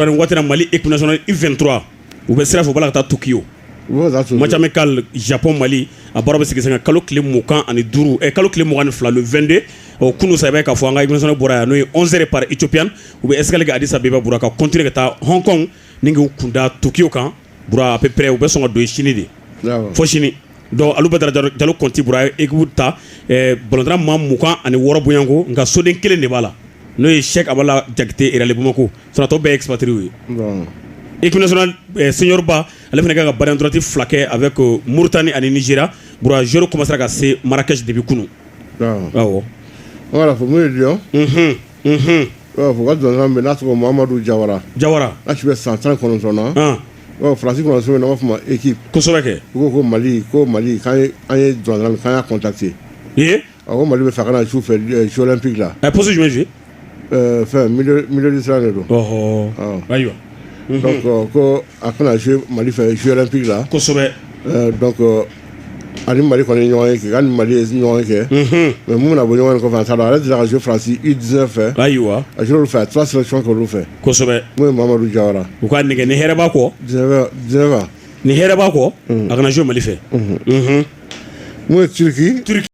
waati Mali équipe nationale U23 u bɛ sira fɛ u b'a la ka taa Tokyo match amical Japon Mali a baara bɛ sigi sen kan kalo tile 25 kalo tile 22 le 22 kunu sa bɛ ka fɔ an ka équipe nationale bɔra yan n'o ye 11h par Ethiopian u bɛ escale kɛ Addis Abeba bura ka continuer ka taa Hong Kong ni k'u kunda Tokyo kan bura à peu près u bɛ sɔn ka don sini de fo sini donc alu Badara Jalo Conti bura équipe ta ballon maa 26 bonyanko nka soden kelen de b'a la n'o ye Cheikh Abala Jakite Erale Bamako sinon tɔ bɛɛ expatrié ye équipe nationale senior ba ale fana ka baara droite fila kɛ avec Mauritanie ani Nigeria bura joueur commencera ka se Marrakech depuis kunu awɔ voilà faut mieux dire faut ka dɔn bɛ n'a sɔrɔ Mamadou Jawara n'a ci bɛ san 19 na Francis kɔnɔ n'a b'a fɔ ma équipe kosɛbɛ kɛ ko Mali k'an ye dɔn k'an y'a contacté ko Mali bɛ fɛ ka na su fɛ Jeux olympiques la poste jumɛn jouer fɛn milieu de terrain de don ayiwa donc ko a kana jouer Mali fɛ Jeux olympiques la kosɛbɛ donc ani Mali kɔni ye ɲɔgɔn ye kɛ ani Mali ye ɲɔgɔn kɛ mais mun bɛna bɔ ɲɔgɔn kɔfɛ an t'a dɔn ale delila ka jouer France U19 fɛ ayiwa a jouer olu fɛ a 3 sélections kɛ olu fɛ kosɛbɛ mun ye Mamadou Jawara u ka nɛgɛ ni hɛrɛ b'a kɔ 19 ans ni hɛrɛ b'a kɔ a kana jouer Mali fɛ mun ye Turki